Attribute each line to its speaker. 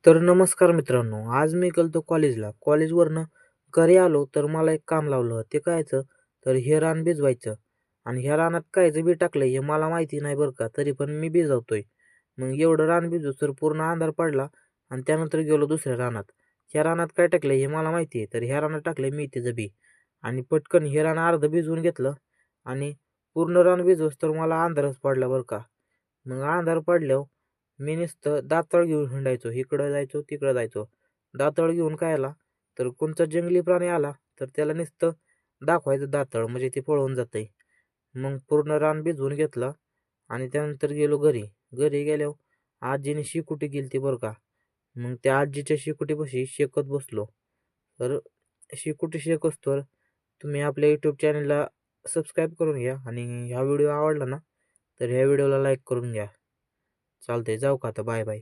Speaker 1: तर नमस्कार मित्रांनो, आज मी गेलो कॉलेजला. कॉलेजवरनं घरी आलो तर मला एक काम लावलं. ते कायचं तर हे रान भिजवायचं आणि ह्या रानात कायचं बी टाकलंय हे मला माहिती नाही बरं का. तरी पण मी भिजवतोय. मग एवढं रान भिजवूस्तोवर पूर्ण अंधार पडला आणि त्यानंतर गेलो दुसऱ्या रानात. ह्या रानात काय टाकलंय हे मला माहिती आहे. तर ह्या रानात टाकलंय मेथीचं बी आणि पटकन हे रान अर्धं भिजवून घेतलं आणि पूर्ण रान भिजवूस्तोवर मला अंधारच पडला बरं का. मग अंधार पडल्यावर मी नुसतं दातळ घेऊन हिंडायचो. इकडं जायचो, तिकडं जायचो. दातळ घेऊन काय आला, तर कोणचा जंगली प्राणी आला, तर त्याला नुसतं दाखवायचं दातळ म्हणजे ते पळून जातंय. मग पूर्ण रान भिजवून घेतलं आणि त्यानंतर गेलो घरी. घरी गेल्यावर आजीने शेकोटी केलती बरं का. मग त्या आजीच्या शेकोटीपाशी शेकत बसलो. तर शेकोटी शेकोस्तोवर तुम्ही आपल्या यूट्यूब चॅनलला सबस्क्राईब करून घ्या आणि हा व्हिडिओ आवडला ना, तर ह्या व्हिडिओला लाईक करून घ्या. चालतंय, जाऊ का आता? Bye bye.